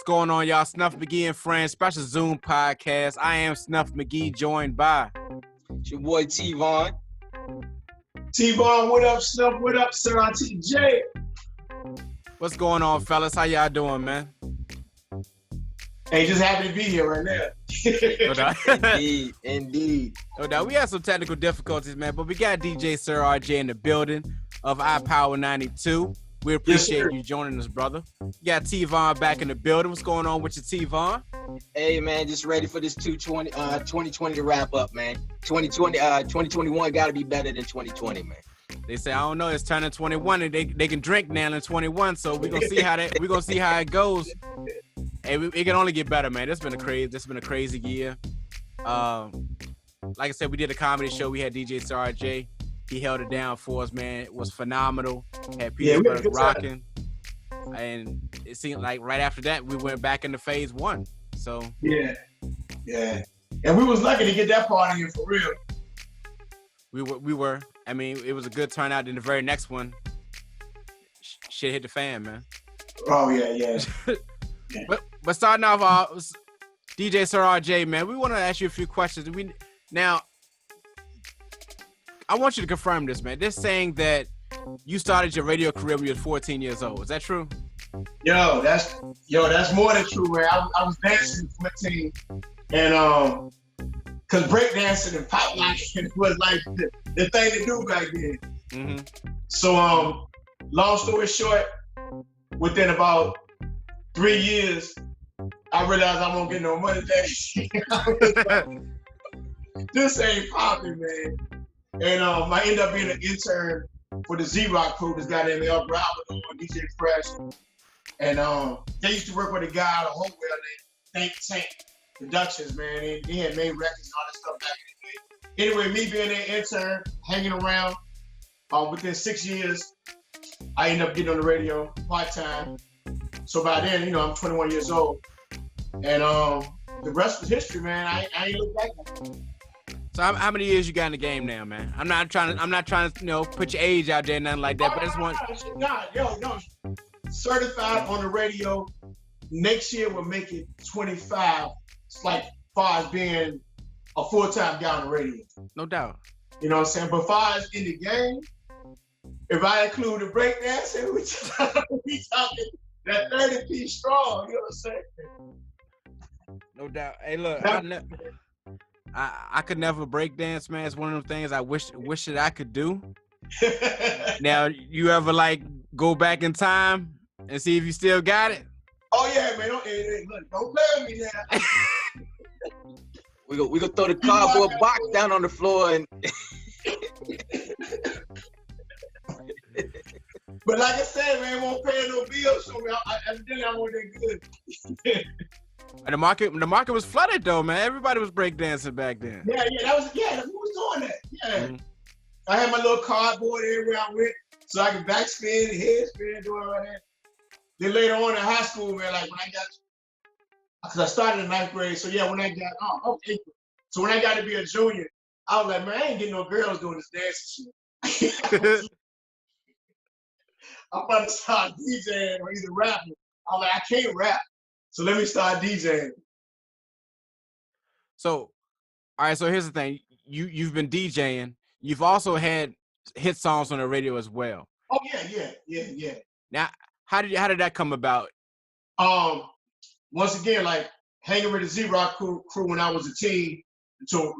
going on, y'all? Snuff, Magee, and Friends, special Zoom podcast. I am Snuff Magee, joined by... It's your boy, Vaughan. Vaughan, what up, Snuff? What up, Sir TJ? What's going on, fellas? How y'all doing, man? Hey, just happy to be here right now. No doubt. Indeed. No doubt. We had some technical difficulties, man, but we got DJ Sir RJ in the building of iPower 92. We appreciate you joining us, brother. You got Vaughan back in the building. What's going on with you, Vaughan? Hey, man, just ready for this 2020 to wrap up, man. 2021 got to be better than 2020, man. They say, I don't know, it's turning 21 and they can drink now in 21, so we're gonna see how it goes. Hey, it can only get better, man. This has been a crazy year. Like I said, we did a comedy show. We had DJ Sir RJ. He held it down for us, man. It was phenomenal. Had people rocking. And it seemed like right after that, we went back into phase one. So yeah. And we was lucky to get that party in for real. We were. I mean, it was a good turnout. In the very next one, shit hit the fan, man. Oh yeah. But starting off, DJ Sir RJ, man, we want to ask you a few questions. Now, I want you to confirm this, man. They're saying that you started your radio career when you were 14 years old. Is that true? Yo, that's more than true, man. I was dancing at 14, and cause breakdancing and pop locking was like the thing to do back then. Mm-hmm. So long story short, within about 3 years, I realized I won't get no money back. This ain't popping, man. And I ended up being an intern for the Z-Rock crew, this guy named El Bravo, DJ Fresh. And they used to work with a guy out of Hopewell named Think Tank Productions, man. And they had made records and all that stuff back in the day. Anyway, me being an intern, hanging around, within 6 years, I ended up getting on the radio part-time. So by then, I'm 21 years old. And the rest was history, man. I ain't look back at it. So how many years you got in the game now, man? I'm not trying to put your age out there, nothing like that. But I just want. No. Certified on the radio. Next year we'll make it 25. It's like far as being a full-time guy on the radio. No doubt. You know what I'm saying? But far as in the game, if I include the breakdancing, we talking that 30-piece strong. You know what I'm saying? No doubt. Hey, look, I could never break dance, man. It's one of them things I wish that I could do. Now, you ever go back in time and see if you still got it? Oh yeah, man. Look, don't play with me now. We gonna throw the cardboard box down on the floor and. But like I said, man, won't pay no bills, so evidently I want that good. And the market was flooded though, man. Everybody was breakdancing back then. Yeah, who was doing that? Yeah. Mm-hmm. I had my little cardboard everywhere I went, so I could backspin, headspin, doing all that. Then later on in high school, man, because I started in 9th grade, so yeah, when I got, so when I got to be a junior, I was like, man, I ain't getting no girls doing this dancing shit. I'm about to start DJing or either rapping. I was like, I can't rap. So let me start DJing. So, all right. So here's the thing: you've been DJing. You've also had hit songs on the radio as well. Oh yeah. Now, how did that come about? Once again, hanging with the Z-Rock crew when I was a teen until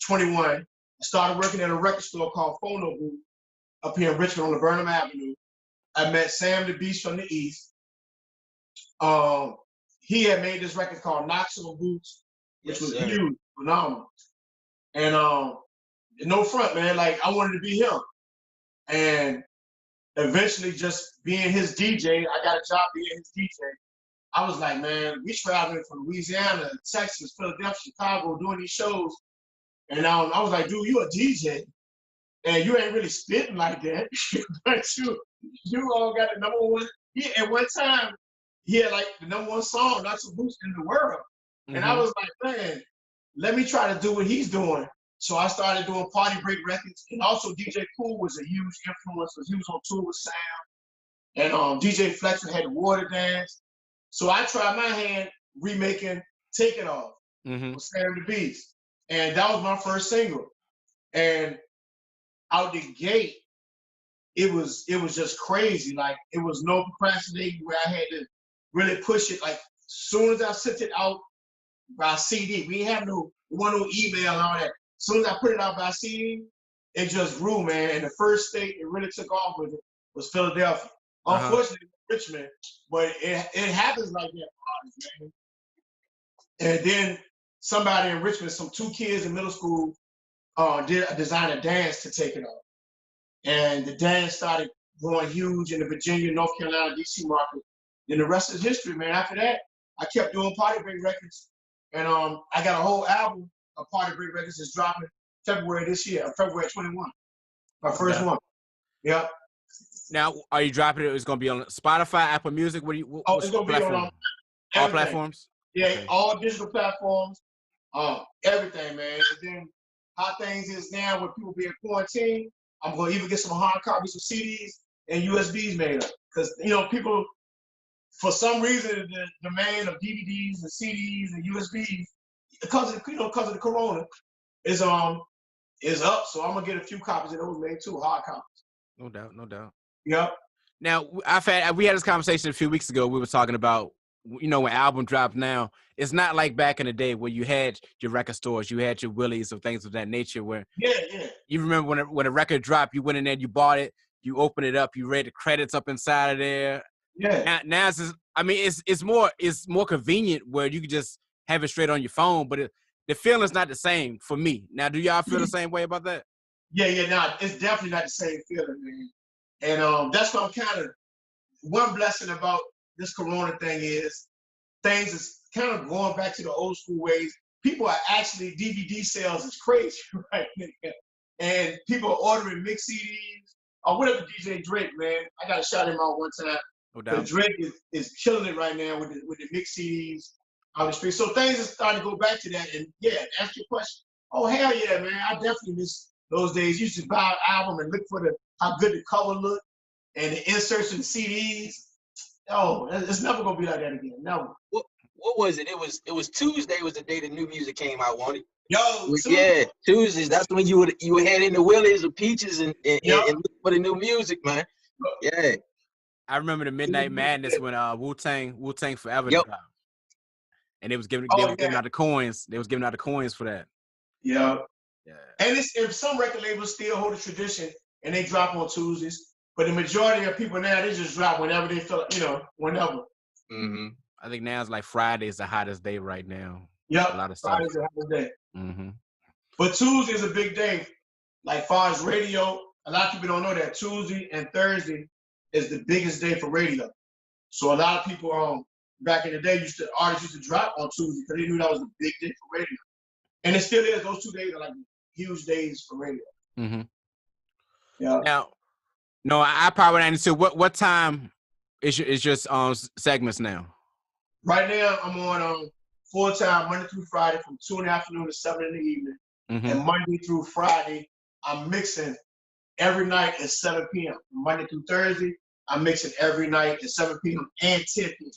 21. I started working at a record store called Phono Booth up here in Richmond on the Burnham Avenue. I met Sam the Beast from the East. He had made this record called Knocks on Boots, which was huge, phenomenal. And no front, man, I wanted to be him. And eventually just being his DJ, I got a job being his DJ. I was like, man, we traveling from Louisiana, Texas, Philadelphia, Chicago, doing these shows. And I was like, dude, you a DJ. And you ain't really spitting like that. But you all got the number one. At one time, he had the number one song, Knocks on Boots in the world. Mm-hmm. And I was like, man, let me try to do what he's doing. So I started doing party break records. And also DJ Cool was a huge influence because he was on tour with Sam. And DJ Fletcher had the Water Dance. So I tried my hand remaking Take It Off with Sam the Beast. And that was my first single. And out the gate, it was just crazy. Like, it was no procrastinating where I had to really push it. Like, soon as I sent it out by CD, we didn't have no email and all that. As soon as I put it out by CD, it just grew, man. And the first state it really took off with it was Philadelphia. Unfortunately, Richmond, but it happens like that, man. And then somebody in Richmond, two kids in middle school, designed a dance to Take It Off. And the dance started growing huge in the Virginia, North Carolina, DC market. Then the rest is history, man. After that, I kept doing Party Break records. And I got a whole album of Party Break records that's dropping February this year, February 21. My first one. Yep. Now, are you dropping it? It's going to be on Spotify, Apple Music? What it's going to be on all platforms? Yeah, okay. All digital platforms, everything, man. And then how things is now with people being quarantined, I'm going to even get some hard copies of CDs and USBs made up. Because, people, for some reason, the demand of DVDs and CDs and USBs, because of the corona, is up. So I'm going to get a few copies of those made too, hard copies. No doubt. Yep. Now, we had this conversation a few weeks ago. We were talking about, when album drops now, it's not like back in the day where you had your record stores, you had your Willies or things of that nature where you remember when a record dropped, you went in there, you bought it, you opened it up, you read the credits up inside of there. Yeah. Now it's just, it's more convenient where you can just have it straight on your phone, but the feeling's not the same for me. Now, do y'all feel the same way about that? Yeah, it's definitely not the same feeling, man. And that's what I'm kind of, one blessing about this corona thing is things is kind of going back to the old school ways. People are actually, DVD sales is crazy right now. And people are ordering mix CDs. What up with DJ Drake, man? I got to shout him out one time. No doubt. Drake is killing it right now with the mix CDs on the street. So things are starting to go back to that. And ask your question. Oh, hell yeah, man. I definitely miss those days. You used to buy an album and look for how good the cover looked and the inserts in the CDs. Oh, it's never gonna be like that again. Never. What was it? It was Tuesday was the day the new music came out, wasn't it? Yo, Tuesdays. That's when you would head into Willie's or Peaches and look for the new music, man. Yeah. I remember the Midnight Madness when Wu-Tang Forever dropped. And they was giving out the coins. They was giving out the coins for that. Yeah. And if some record labels still hold a tradition and they drop on Tuesdays, but the majority of people now, they just drop whenever they feel, whenever. Mm-hmm. I think now it's like Friday is the hottest day right now. Yep, a lot of stuff. Friday's the hottest day. Mm-hmm. But Tuesday is a big day. Like far as radio, a lot of people don't know that Tuesday and Thursday is the biggest day for radio. So a lot of people back in the day artists used to drop on Tuesday because they knew that was a big day for radio. And it still is. Those 2 days are like huge days for radio. Mm-hmm. Yeah. Now, no, iPower 92. What time is your segments now? Right now, I'm on full time Monday through Friday from 2 in the afternoon to 7 in the evening. Mm-hmm. And Monday through Friday, I'm mixing every night at 7 p.m. Monday through Thursday, I'm mixing every night at 7 p.m. and 10 p.m.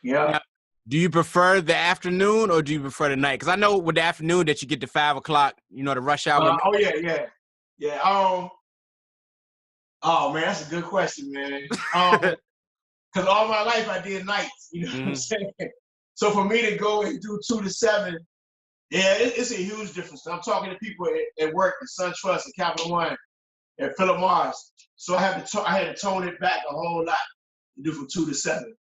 Yeah. Now, do you prefer the afternoon or do you prefer the night? Because I know with the afternoon that you get to 5 o'clock, the rush hour. Yeah. Oh man, that's a good question, man. Because all my life I did nights. You know what I'm saying? So for me to go and do 2 to 7, it's a huge difference. I'm talking to people at work at SunTrust, at Capital One, at Philip Morris. So I had to tone it back a whole lot to do from 2 to 7,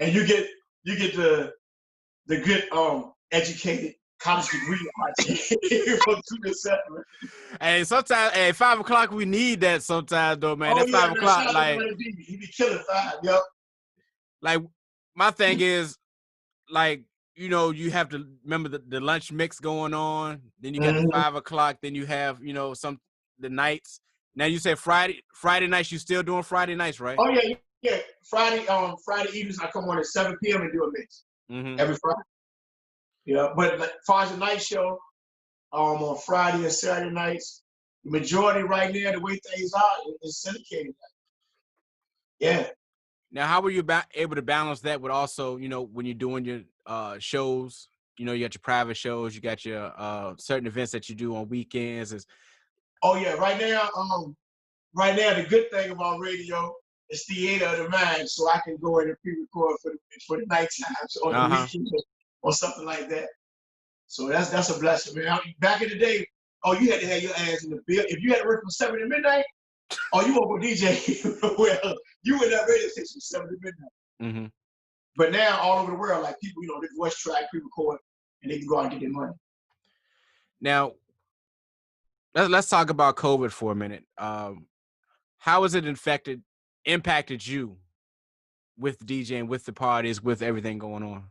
and you get the good educated college degree from 2 to 7. Hey, sometimes 5 o'clock we need that sometimes though, man. That 5 o'clock, like he be killing 5, yep. Like my thing is, like, you have to remember the lunch mix going on. Then you got the 5 o'clock. Then you have the nights. Now you say Friday nights. You still doing Friday nights, right? Oh yeah. Friday evenings I come on at 7 p.m. and do a mix every Friday. Yeah, but as far as the night show, on Friday and Saturday nights, the majority right now, the way things are, is syndicated. Yeah. Now, how were you able to balance that with also, you know, when you're doing your shows? You know, you got your private shows, you got your certain events that you do on weekends. Oh yeah, right now the good thing about radio is theater of the mind, so I can go in and pre-record for the night times on the weekend or something like that. So that's a blessing, man. Back in the day, you had to have your ass in the bill. If you had to work from 7 to midnight, you won't go DJ. Well, you in that radio station from 7 to midnight. Mm-hmm. But now all over the world, like people, you know, they voice track, pre-record, and they can go out and get their money. Now, let's talk about COVID for a minute. How has it impacted you with DJing, with the parties, with everything going on?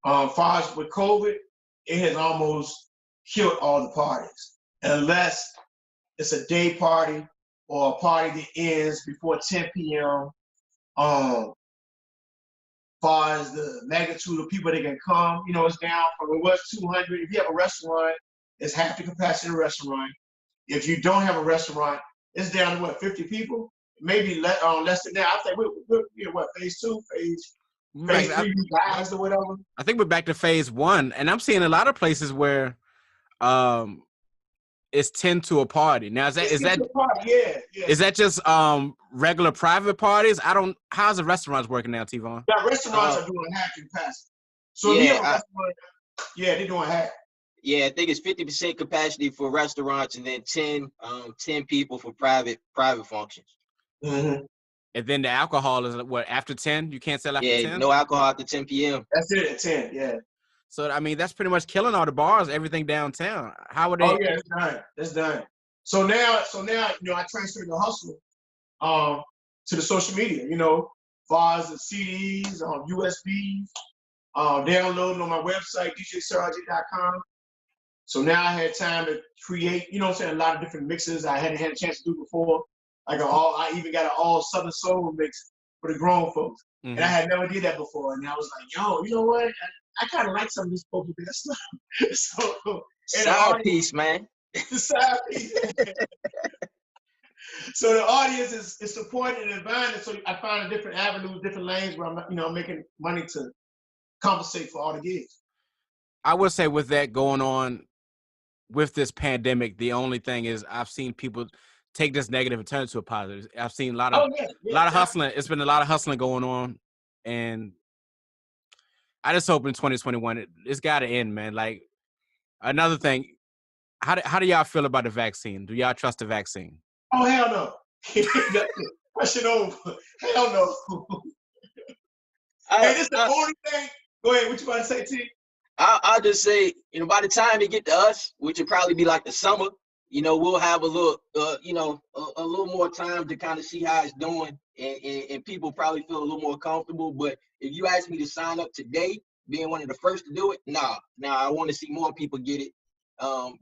Far as with COVID, it has almost killed all the parties, unless it's a day party or a party that ends before 10 p.m. Far as the magnitude of people that can come, you know, it's down from it was 200. If you have a restaurant, it's half the capacity of the restaurant. If you don't have a restaurant, it's down to what, 50 people? Maybe less than that. I think we're what, phase 2, phase 3 guys or whatever. I think we're back to phase 1, and I'm seeing a lot of places where it's 10 to a party. Now is that just regular private parties? How's the restaurants working now, T-Von? Yeah, restaurants are doing half capacity. So if you have a restaurant, they're doing half. Yeah, I think it's 50% capacity for restaurants and then 10 people for private functions. Mm-hmm. And then the alcohol is what, after 10? You can't sell after 10? Yeah, no alcohol after 10 p.m. That's it at 10, yeah. So, I mean, that's pretty much killing all the bars, everything downtown. How would they? Oh, yeah, it's done. It's done. So now, you know, I transferred the hustle to the social media, you know, bars and CDs, USBs, downloading on my website, djsiraj.com. So now I had time to create, you know what I'm saying, a lot of different mixes I hadn't had a chance to do before. Like I even got an all Southern Soul mix for the grown folks. Mm-hmm. And I had never did that before. And I was like, yo, you know what? I kind of like some of this folk stuff. So, side piece, man. The side piece. So the audience is supporting and buying it. So I find a different avenue, different lanes where I'm making money to compensate for all the gigs. I would say with that going on with this pandemic, the only thing is I've seen people take this negative and turn it to a positive. I've seen a lot of hustling. It's been a lot of hustling going on, and I just hope in 2021 it's got to end, man. Like, another thing, how do y'all feel about the vaccine? Do y'all trust the vaccine? Oh, hell no. Question over. Hell no. Hey, this is the only thing. Go ahead. What you about to say, T? I'll just say, you know, by the time it get to us, which will probably be like the summer, you know, we'll have a little, a little more time to kind of see how it's doing, and people probably feel a little more comfortable. But if you ask me to sign up today, being one of the first to do it, nah, I want to see more people get it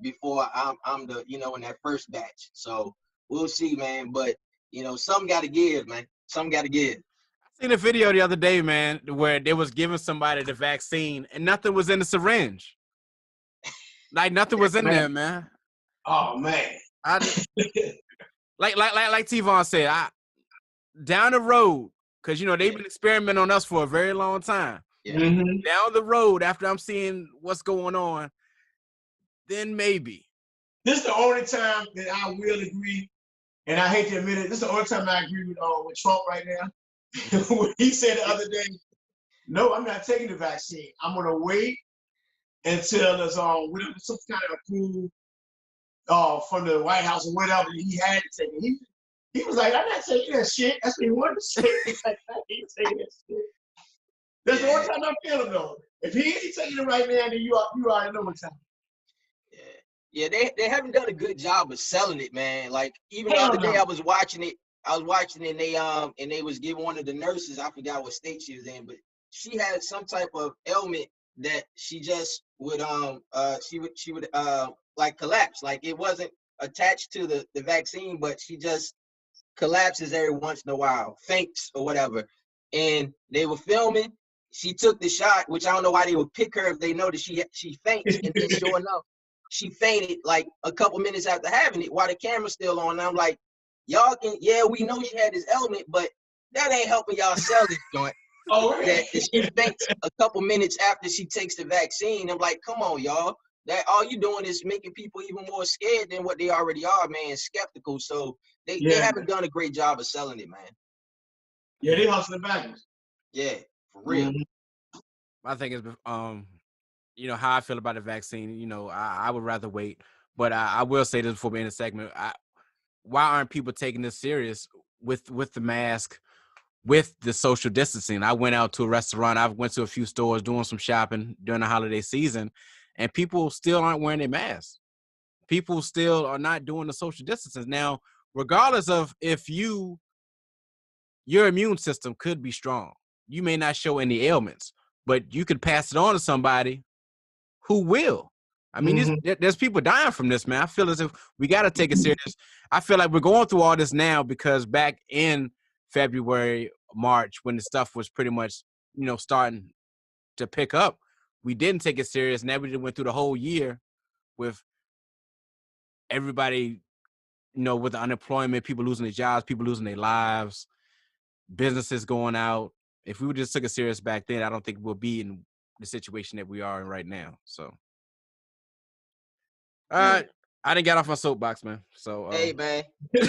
before I'm the, you know, in that first batch. So we'll see, man. But, you know, something got to give, man. Something got to give. I seen a video the other day, man, where they was giving somebody the vaccine and nothing was in the syringe. Like, nothing was in there, man. Oh, man. Like T-Von said, down the road, because, you know, they've been experimenting on us for a very long time. Yeah. Mm-hmm. Down the road, after I'm seeing what's going on, then maybe. This is the only time that I will agree, and I hate to admit it, this is the only time I agree with Trump right now. When he said the other day, no, I'm not taking the vaccine. I'm going to wait until there's some kind of approval from the White House or whatever he had to take it. He was like, I'm not taking that shit. That's what he wanted to say. Like, I ain't taking that shit. That's the only time I feel him though. If he ain't taking it right now, then you already know what time. Yeah, they haven't done a good job of selling it, man. Like, even the other day I was watching it and they was giving one of the nurses, I forgot what state she was in, but she had some type of ailment that she just would she would like collapse. Like, it wasn't attached to the vaccine, but she just collapses every once in a while, faints or whatever. And they were filming. She took the shot, which I don't know why they would pick her if they know that she faints. And then sure enough, she fainted like a couple minutes after having it while the camera's still on. And I'm like, y'all can, we know she had this element, but that ain't helping y'all sell this joint. Oh, really? That she faints a couple minutes after she takes the vaccine. I'm like, come on, y'all. That all you doing is making people even more scared than what they already are, man, skeptical. So they haven't done a great job of selling it, man. Yeah, they hustling backwards. Yeah, for real. I think it's you know how I feel about the vaccine. You know, I would rather wait, but I will say this before we end the segment. Why aren't people taking this serious with the mask, with the social distancing? I went out to a restaurant. I went to a few stores doing some shopping during the holiday season, and people still aren't wearing their masks. People still are not doing the social distancing. Now, regardless of if your immune system could be strong, you may not show any ailments, but you could pass it on to somebody who will. I mean, there's people dying from this, man. I feel as if we got to take it serious. I feel like we're going through all this now because back in February, March, when the stuff was pretty much, you know, starting to pick up, we didn't take it serious. Now we went through the whole year with everybody, you know, with the unemployment, people losing their jobs, people losing their lives, businesses going out. If we just took it serious back then, I don't think we'll be in the situation that we are in right now. So. I didn't get off my soapbox, man. So hey, man, you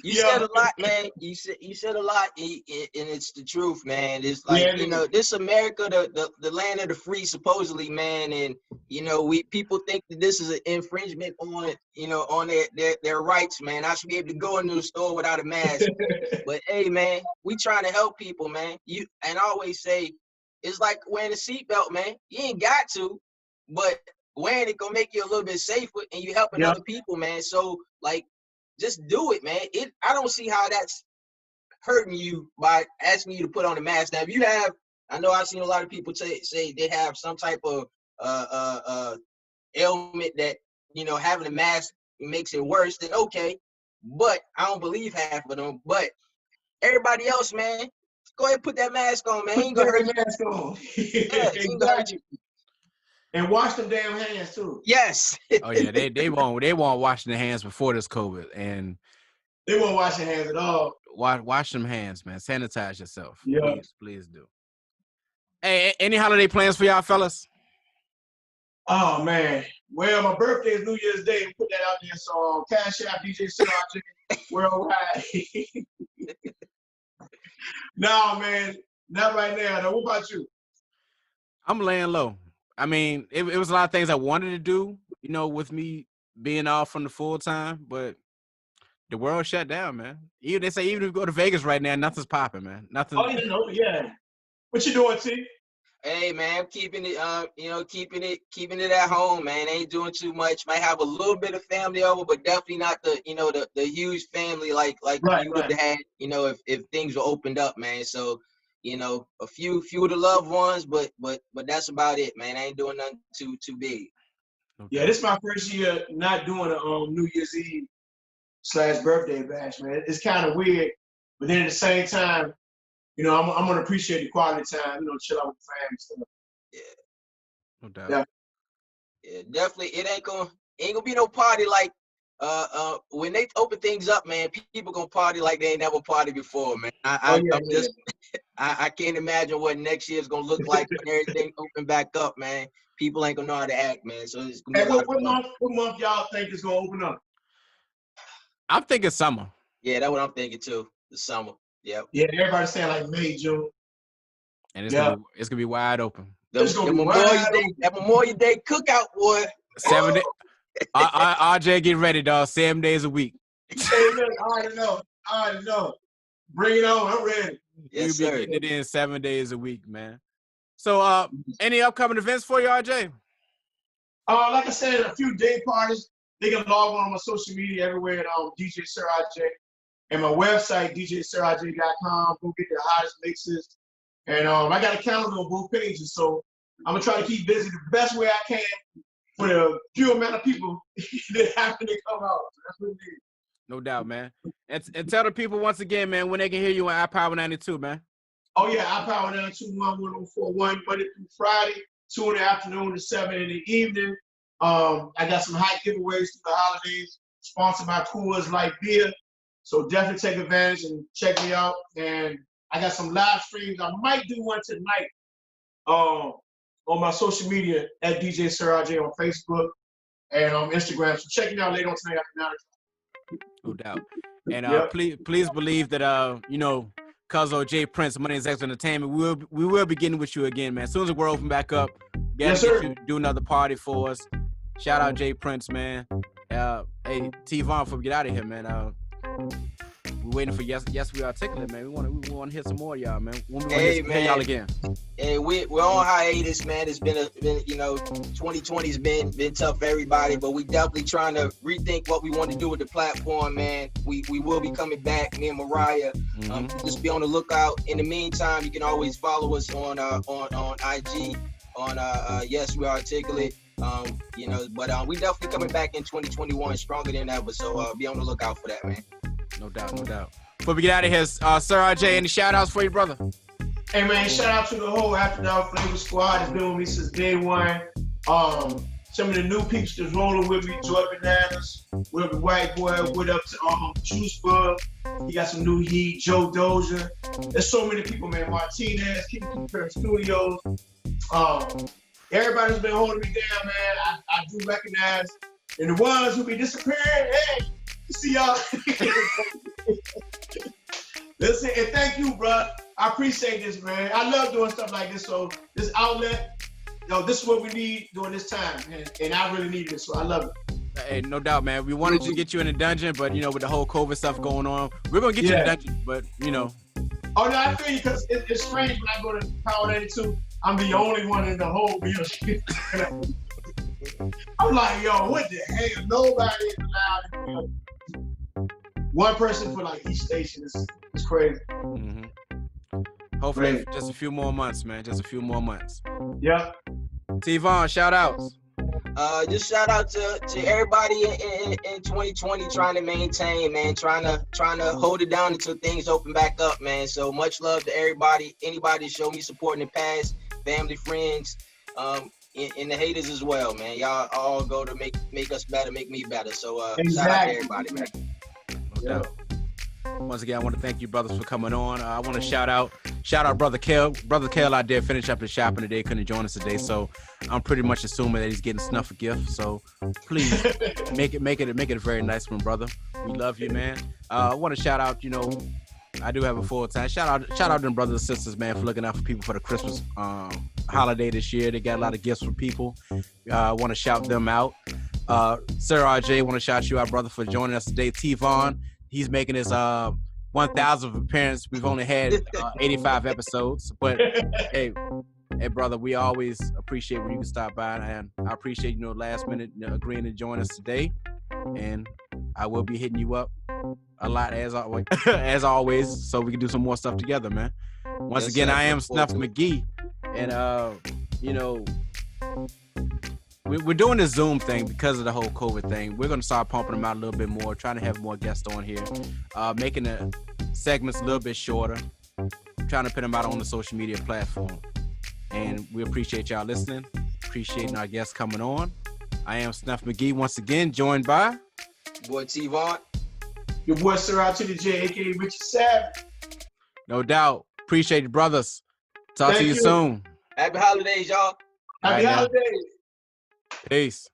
Yeah. said a lot, man. You said a lot, and it's the truth, man. It's like, Yeah, it you know, this America, the land of the free, supposedly, man, and you know, people think that this is an infringement on, you know, on their rights, man. I should be able to go into the store without a mask. But hey, man, we trying to help people, man. And I always say, it's like wearing a seatbelt, man. You ain't got to, but wearing it gonna make you a little bit safer, and you helping other people, man. So like, just do it, man. I don't see how that's hurting you by asking you to put on a mask. Now, if you have, I know I've seen a lot of people say they have some type of ailment that, you know, having a mask makes it worse. Then okay, but I don't believe half of them. But everybody else, man, go ahead and put that mask on, man. Ain't gonna hurt you. Mask on. Yeah, ain't gonna hurt you. And wash them damn hands too. Yes. oh yeah, they won't washing their hands before this COVID, and They won't wash their hands at all. wash them hands, man. Sanitize yourself. Yeah. Please do. Hey, any holiday plans for y'all fellas? Oh man. Well, my birthday is New Year's Day. Put that out there. So Cash App, DJ Snuff, worldwide. No, man, not right now. Now, what about you? I'm laying low. I mean, it was a lot of things I wanted to do, you know, with me being off from the full time, but the world shut down, man. They say even if you go to Vegas right now, nothing's popping, man. Nothing. Oh, you know, yeah. What you doing, T? Hey, man, I'm keeping it, you know, keeping it at home, man. Ain't doing too much. Might have a little bit of family over, but definitely not the, you know, the huge family like Right, you would have had, you know, if things were opened up, man. So, you know, a few of the loved ones, but that's about it, man. I ain't doing nothing too big. Okay. Yeah, this is my first year not doing a New Year's Eve / birthday bash, man. It's kind of weird, but then at the same time, you know, I'm gonna appreciate the quality time, you know, chill out with the family and stuff. Yeah. No doubt. Yeah. Yeah, definitely. It ain't gonna be no party like when they open things up, man. People gonna party like they ain't never partied before, man. I'm just I can't imagine what next year's gonna look like when everything open back up, man. People ain't gonna know how to act, man. So it's gonna be Hey, what month y'all think is gonna open up? I'm thinking summer. Yeah, that's what I'm thinking too. The summer. Yep. Yeah, everybody's saying like May, June. And it's gonna be wide open. That Memorial Day cookout, boy. 7 days. RJ, get ready, dog. 7 days a week. Hey, look, I already know. Bring it on. I'm ready. Yes, We'll sir. be getting it in 7 days a week, man. So, any upcoming events for you, RJ? Like I said, a few day parties. They can log on my social media everywhere at DJ Sir RJ. And my website, djsirrj.com. Go get the hottest mixes. And I got a calendar on both pages, so I'm gonna try to keep busy the best way I can for the few amount of people that happen to come out. So that's what it is. No doubt, man. And tell the people once again, man, when they can hear you on iPower 92, man. Oh yeah, iPower 921-1041, Monday through Friday, 2 in the afternoon to 7 in the evening. I got some hot giveaways through the holidays, sponsored by Coors Light Beer. So definitely take advantage and check me out. And I got some live streams. I might do one tonight on my social media at DJ Sir RJ on Facebook and on Instagram. So check me out later on tonight after 9 o'clock. No doubt. And please believe that you know, Cuzzo J Prince, Money is X Entertainment, we will be getting with you again, man. As soon as we're open back up, get you do another party for us. Shout out J Prince, man. Hey, T Vaughan, before we get out of here, man. We're waiting for yes we articulate, man. We want to hear some more, y'all, man. When we hear y'all again. Hey, we're on hiatus, man. It's been you know, 2020's been tough for everybody, but we definitely trying to rethink what we want to do with the platform, man. We will be coming back, me and Mariah. Just be on the lookout. In the meantime, you can always follow us on IG on Yes We Articulate. You know, but we definitely coming back in 2021 stronger than ever. So be on the lookout for that, man. No doubt, no doubt. Before we get out of here, Sir RJ, any shout outs for you, brother? Hey man, shout out to the whole After Dark Flavor Squad that's been with me since day one. Some of the new peeps that's rolling with me, Joy Bananas, with the white boy, what up to Juice Bug. He got some new heat, Joe Dozier. There's so many people, man. Martinez, King Studios. Everybody's been holding me down, man. I do recognize. And the ones who be disappearing, hey, see y'all. Listen, and thank you, bro. I appreciate this, man. I love doing stuff like this. So this outlet, this is what we need during this time, man. And I really need this, so I love it. Hey, no doubt, man. We wanted to get you in the dungeon, but, you know, with the whole COVID stuff going on, we're going to get you in the dungeon, but, you know. Oh, no, I feel you, because it's strange when I go to Power 92, I'm the only one in the whole building. I'm like, yo, what the hell? Nobody is allowed in the building. One person for like each station is crazy. Hopefully, just a few more months, man. Just a few more months. Yeah. T Vaughan, shout outs. Just shout out to everybody in 2020 trying to maintain, man, trying to hold it down until things open back up, man. So much love to everybody, anybody that showed me support in the past, family, friends, and the haters as well, man. Y'all all go to make us better, make me better. So Shout out to everybody, man. No doubt. Once again, I want to thank you, brothers, for coming on. I want to shout out Brother Kel. Brother Kel out there finished up his shopping today, couldn't join us today, so I'm pretty much assuming that he's getting Snuff a gift. So please make it a very nice one, brother. We love you, man. I want to shout out, you know, I do have a full time. Shout out them brothers and sisters, man, for looking out for people for the Christmas holiday this year. They got a lot of gifts for people. I want to shout them out. Sir RJ, want to shout you out, brother, for joining us today. T Vaughan, he's making his 1,000th appearance. We've only had 85 episodes, but hey, brother, we always appreciate when you can stop by, and I appreciate, you know, last minute agreeing to join us today. And I will be hitting you up a lot as always, so we can do some more stuff together, man. Once again, I am Snuff Magee, and you know, we're doing this Zoom thing because of the whole COVID thing. We're gonna start pumping them out a little bit more, trying to have more guests on here, making the segments a little bit shorter, trying to put them out on the social media platform. And we appreciate y'all listening, appreciating our guests coming on. I am Snuff Magee, once again, joined by boy T Vaughan, your boy Sir RJ, aka Richard Savage. No doubt. Appreciate you, brothers. Talk to you soon. Happy holidays, y'all. Happy holidays. Peace.